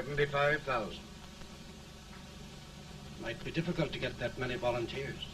75,000. Might be difficult to get that many volunteers.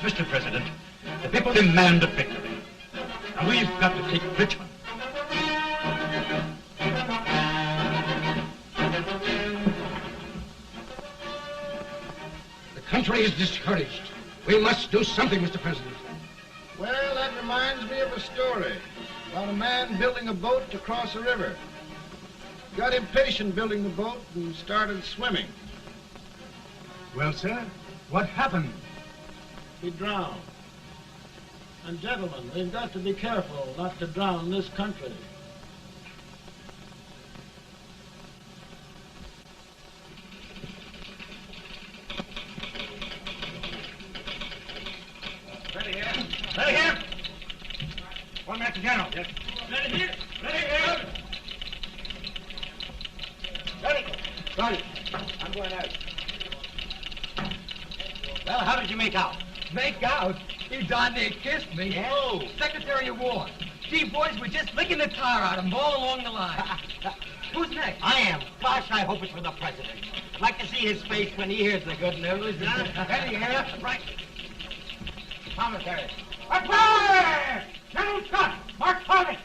Mr. President, the people demand a victory. And we've got to take Richmond. The country is discouraged. We must do something, Mr. President. Well, that reminds me of a story about a man building a boat to cross a river. Got impatient building the boat and started swimming. Well, sir, what happened? He drowned. And gentlemen, we've got to be careful not to drown this country. Ready here. Ready here. One minute, General. Yes. Ready here. Ready here. Ready. Ready. I'm going out. Well, how did you make out? Make out? He darn near kissed me. Yeah? Oh, Secretary of War. Gee, boys, we're just licking the tar out of him all along the line. Who's next? I am. Gosh, I hope it's for the president. I'd like to see his face when he hears the good news. Ready here. Right. Commissary. Fire! General Scott, Mark Harvey.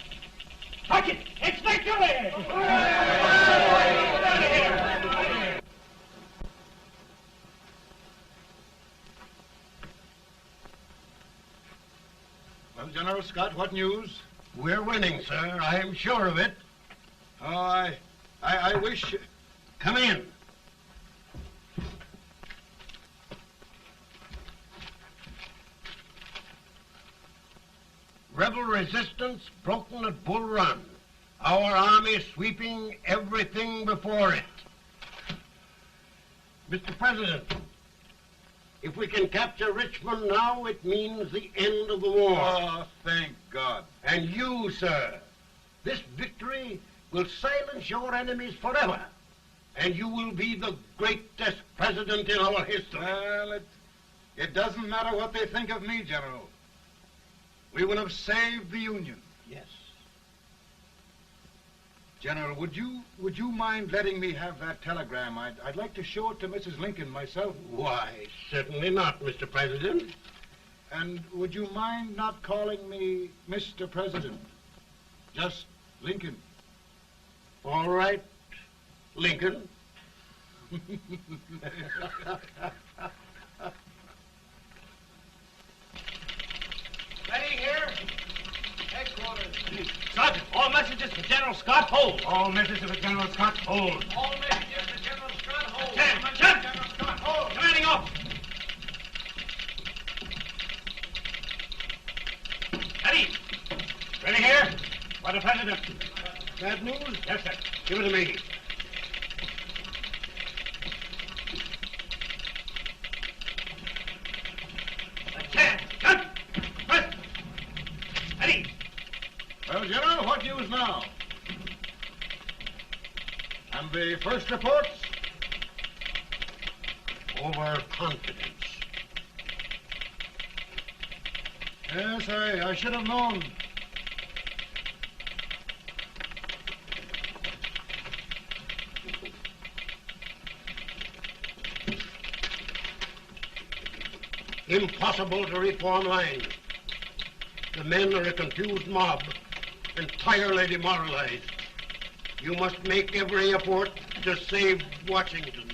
Touch it. It's victory! Well, General Scott, what news? We're winning, sir. I am sure of it. Oh, I wish... Come in. rebel resistance broken at Bull Run. Our army sweeping everything before it. Mr. President, if we can capture Richmond now, it means the end of the war. Oh, thank God. And you, sir, this victory will silence your enemies forever. And you will be the greatest president in our history. Well, it doesn't matter what they think of me, General. We will have saved the Union. Yes. General, would you mind letting me have that telegram? I'd like to show it to Mrs. Lincoln myself. Why, certainly not, Mr. President. And would you mind not calling me Mr. President? Just Lincoln. All right, Lincoln. Ready here? Headquarters. Sergeant, all messages for General Scott, hold. All messages for General Scott, hold. All messages for General Scott, hold. General Scott, hold. Commanding officer. Ready. Ready here? For the President. Bad news? Yes, sir. Give it to me. Cut. President. Ready. Well, General, what news now? And the first reports? Overconfidence. Yes, I should have known. Impossible to reform lines. The men are a confused mob, entirely demoralized. You must make every effort to save Washington.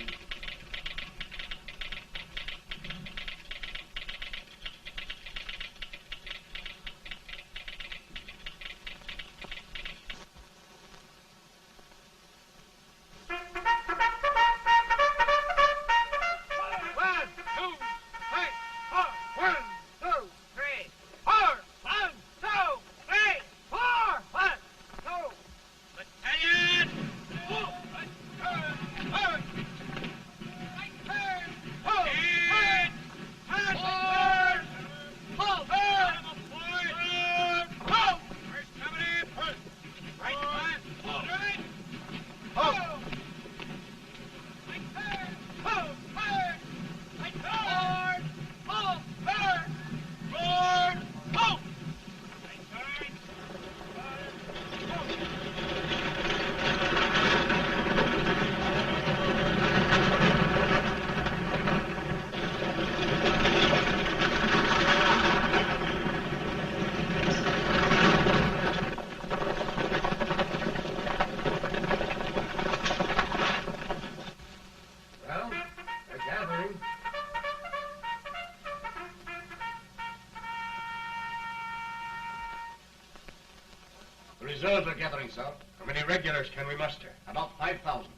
Reserves are gathering, sir. How many regulars can we muster? About 5,000.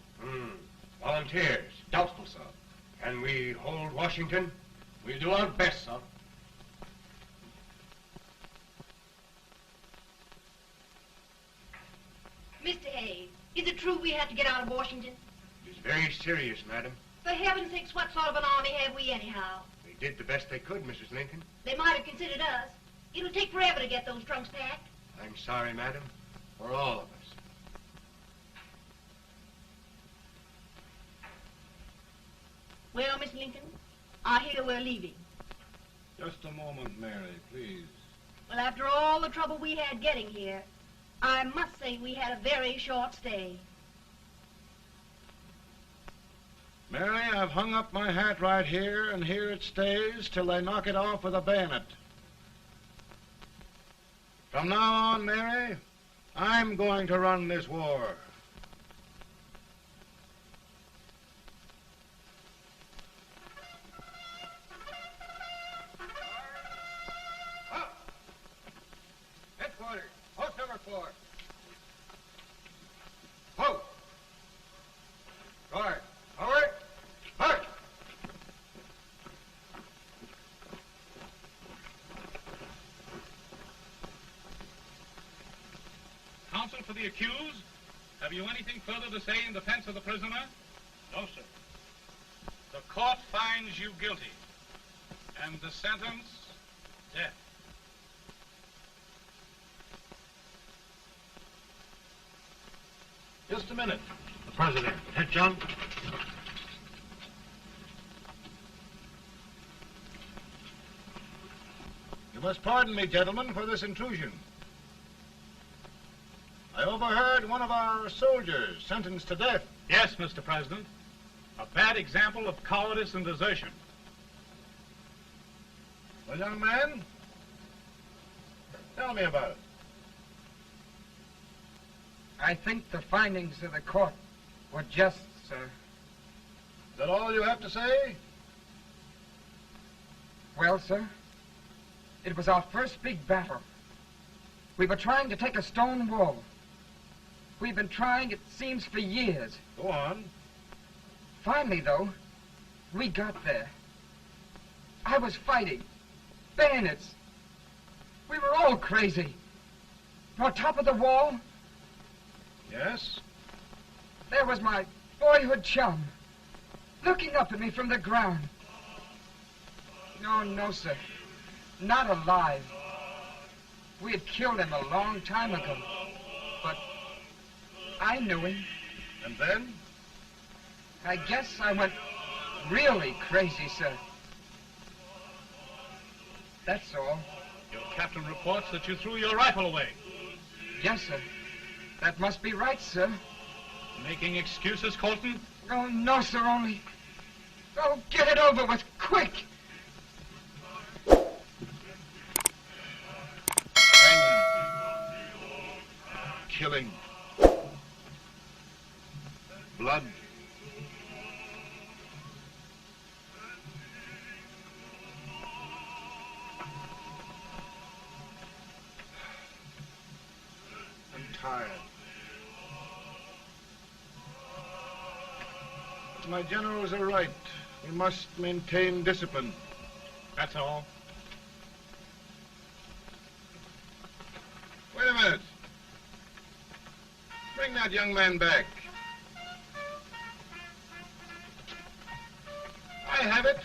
Volunteers? Doubtful, sir. Can we hold Washington? We'll do our best, sir. Mr. Hayes, is it true we have to get out of Washington? It is very serious, madam. For heaven's sakes, what sort of an army have we anyhow? They did the best they could, Mrs. Lincoln. They might have considered us. It'll take forever to get those trunks packed. I'm sorry, madam, for all of us. Well, Miss Lincoln, I hear we're leaving. Just a moment, Mary, please. Well, after all the trouble we had getting here, I must say we had a very short stay. Mary, I've hung up my hat right here, and here it stays till they knock it off with a bayonet. From now on, Mary, I'm going to run this war. Headquarters, post number 4. Post. Guard, forward, march. the accused. Have you anything further to say in defense of the prisoner? No, sir. The court finds you guilty, and the sentence, death. Just a minute. The president. Head, John. You must pardon me, gentlemen, for this intrusion. I overheard one of our soldiers sentenced to death. Yes, Mr. President. A bad example of cowardice and desertion. Well, young man, tell me about it. I think the findings of the court were just, sir. Is that all you have to say? Well, sir, it was our first big battle. We were trying to take a stone wall. We've been trying, it seems, for years. Go on. Finally, though, we got there. I was fighting. Bayonets. We were all crazy. On top of the wall, Yes? there was my boyhood chum, looking up at me from the ground. No, sir. Not alive. We had killed him a long time ago. But I knew him. And then? I guess I went really crazy, sir. That's all. Your captain reports that you threw your rifle away. Yes, sir. That must be right, sir. Making excuses, Colton? Oh, no, sir, only... Oh, get it over with, quick! Hanging. Killing. Blood. I'm tired. My generals are right. We must maintain discipline. That's all. Wait a minute. Bring that young man back. I have it.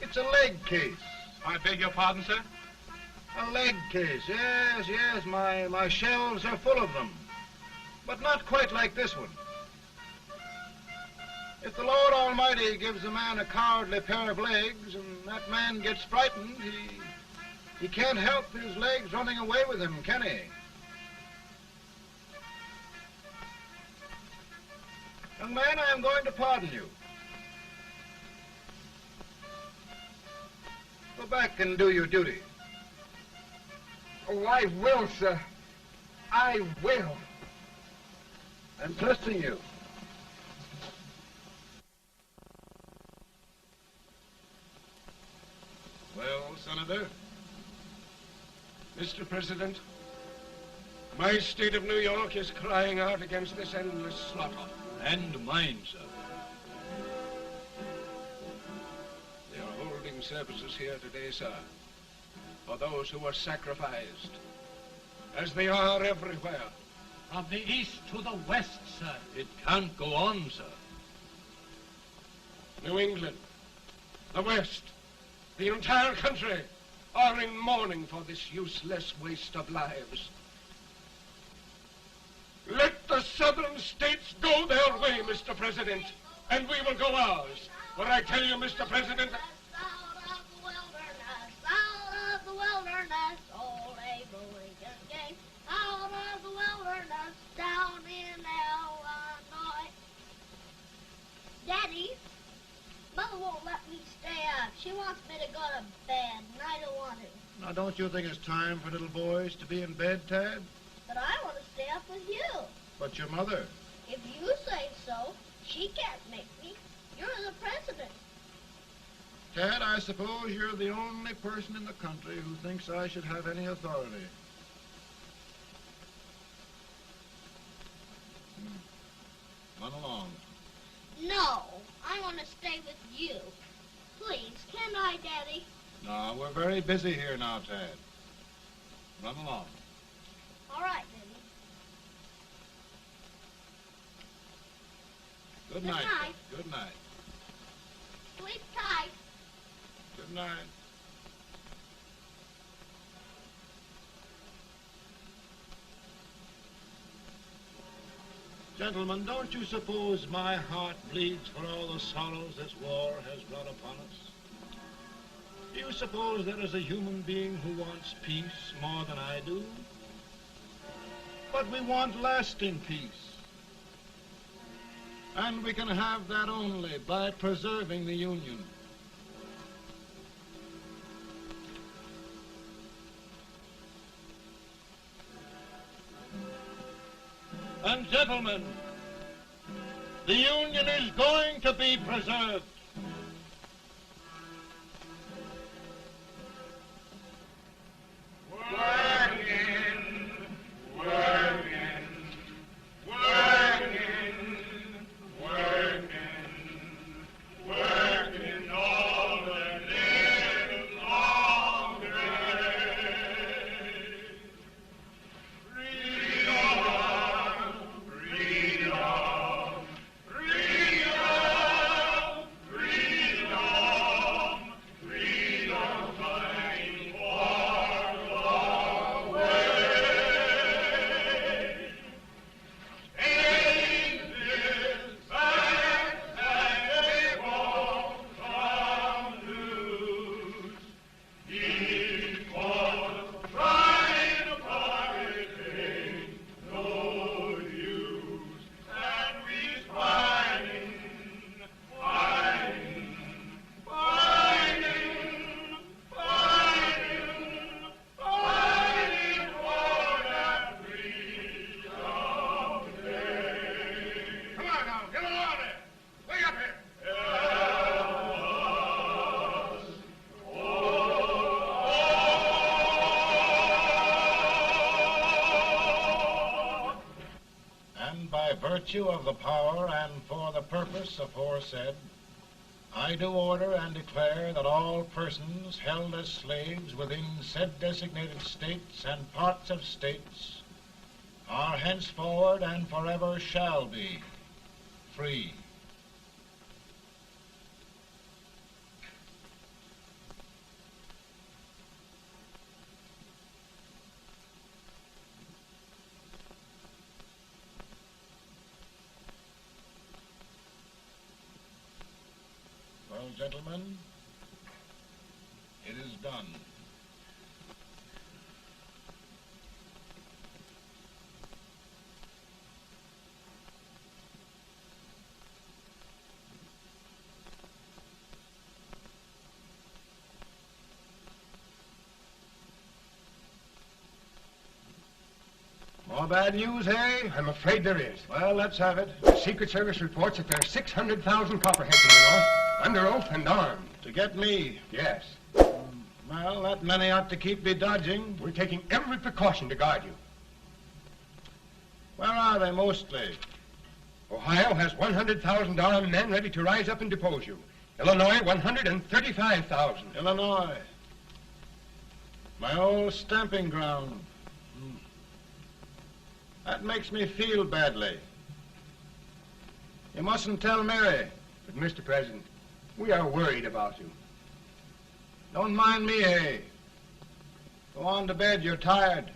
It's a leg case. I beg your pardon, sir? A leg case, yes. My shelves are full of them. But not quite like this one. If the Lord Almighty gives a man a cowardly pair of legs and that man gets frightened, he can't help his legs running away with him, can he? Young man, I am going to pardon you. Go back and do your duty. Oh, I will, sir. I will. I'm trusting you. Well, Senator? Mr. President, my state of New York is crying out against this endless slaughter. And mine, sir. They are holding services here today, sir, for those who were sacrificed, as they are everywhere. From the east to the west, sir. It can't go on, sir. New England, the West, the entire country are in mourning for this useless waste of lives. Let the southern states go their way, Mr. President, and we will go ours. For I tell you, Mr. President, Out of the wilderness, old Abraham Lincoln came. Out of the wilderness, down in Illinois. Daddy, Mother won't let me stay up. She wants me to go to bed, and I don't want to. Now, don't you think it's time for little boys to be in bed, Tad? But I want to stay up with you. But your mother. If you say so, she can't make me. You're the president. Tad, I suppose you're the only person in the country who thinks I should have any authority. Run along. No, I want to stay with you. Please, can I, Daddy? No, we're very busy here now, Tad. Run along. All right, Daddy. Good Good night. night. Good night. Sleep tight. Good night. Gentlemen, don't you suppose my heart bleeds for all the sorrows this war has brought upon us? Do you suppose there is a human being who wants peace more than I do? But we want lasting peace. And we can have that only by preserving the Union. And gentlemen, the Union is going to be preserved. Virtue of the power and for the purpose aforesaid, I do order and declare that all persons held as slaves within said designated states and parts of states are henceforward and forever shall be free. Well, gentlemen, it is done. More bad news, eh? I'm afraid there is. Well, let's have it. The Secret Service reports that there are 600,000 copperheads in the North, under oath and armed. To get me. Yes. Well, that many ought to keep me dodging. We're taking every precaution to guard you. Where are they mostly? Ohio has 100,000 armed men ready to rise up and depose you. Illinois, 135,000. Illinois. My old stamping ground. That makes me feel badly. You mustn't tell Mary. But, Mr. President, we are worried about you. Don't mind me, eh? Go on to bed, you're tired.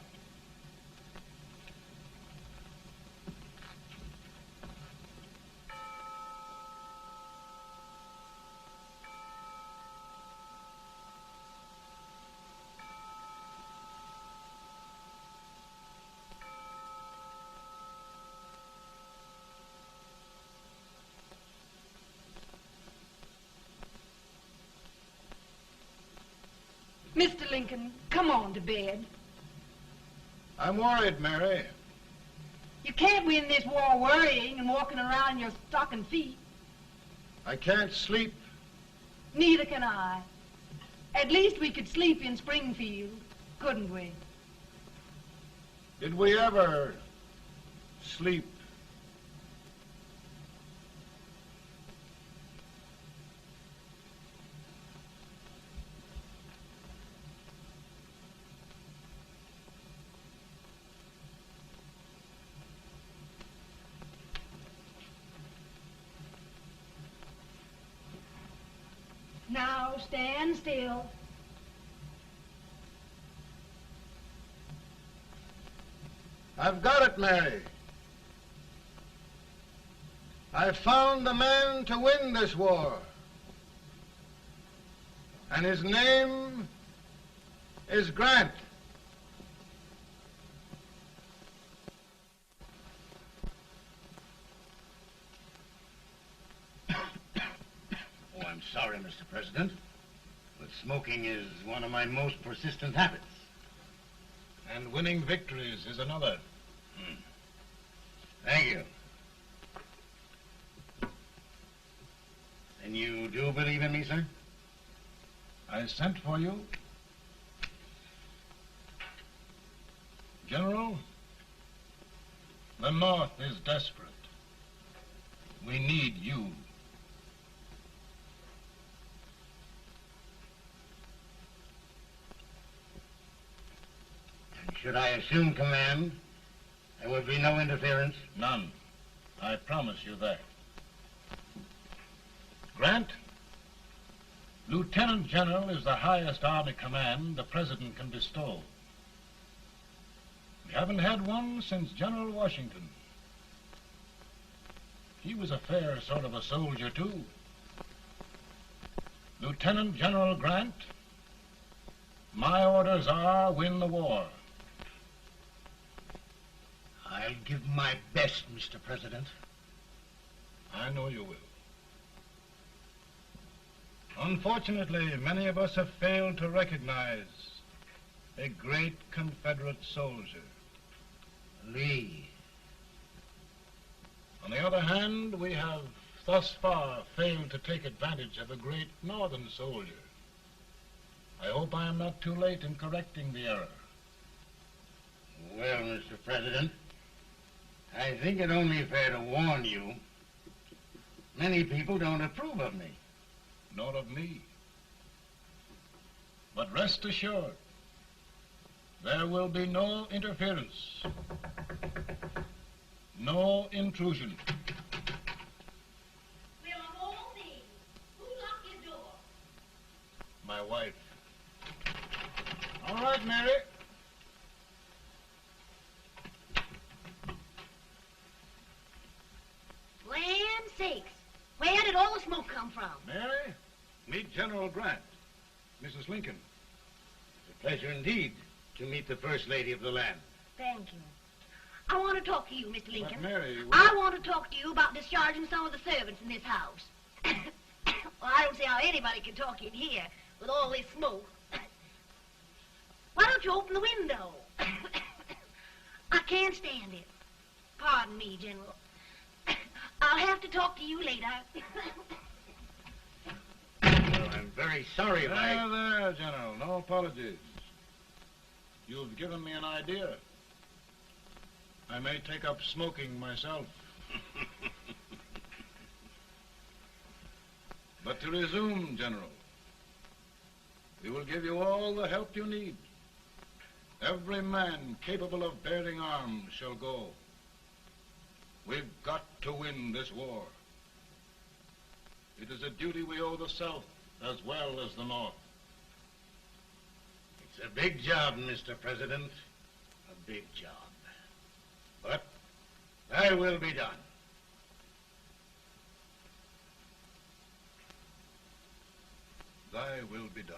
Mr. Lincoln, come on to bed. I'm worried, Mary. You can't win this war worrying and walking around in your stocking feet. I can't sleep. Neither can I. At least we could sleep in Springfield, couldn't we? Did we ever sleep? Now stand still. I've got it, Mary. I've found the man to win this war. And his name is Grant. Oh, I'm sorry, Mr. President, but smoking is one of my most persistent habits. And winning victories is another. Thank you. And you do believe in me, sir? I sent for you. General, the North is desperate. We need you. And should I assume command, there would be no interference? None. I promise you that. Grant, Lieutenant General is the highest army command the President can bestow. We haven't had one since General Washington. He was a fair sort of a soldier, too. Lieutenant General Grant, my orders are win the war. I'll give my best, Mr. President. I know you will. Unfortunately, many of us have failed to recognize a great Confederate soldier. Lee. On the other hand, we have thus far failed to take advantage of a great Northern soldier. I hope I am not too late in correcting the error. Well, Mr. President, I think it only fair to warn you. Many people don't approve of me. Nor of me. But rest assured, there will be no interference, no intrusion. Well, of all things, who locked your door? My wife. All right, Mary. Land sakes, where did all the smoke come from? Mary, meet General Grant, Mrs. Lincoln. It's a pleasure indeed to meet the First Lady of the land. Thank you. I want to talk to you, Mr. Lincoln. But Mary, I want to talk to you about discharging some of the servants in this house. Well, I don't see how anybody can talk in here with all this smoke. Why don't you open the window? I can't stand it. Pardon me, General. I'll have to talk to you later. Well, I'm very sorry if I... There, General. No apologies. You've given me an idea. I may take up smoking myself. But to resume, General, we will give you all the help you need. Every man capable of bearing arms shall go. We've got to win this war. It is a duty we owe the South as well as the North. It's a big job, Mr. President. A big job. But thy will be done. Thy will be done.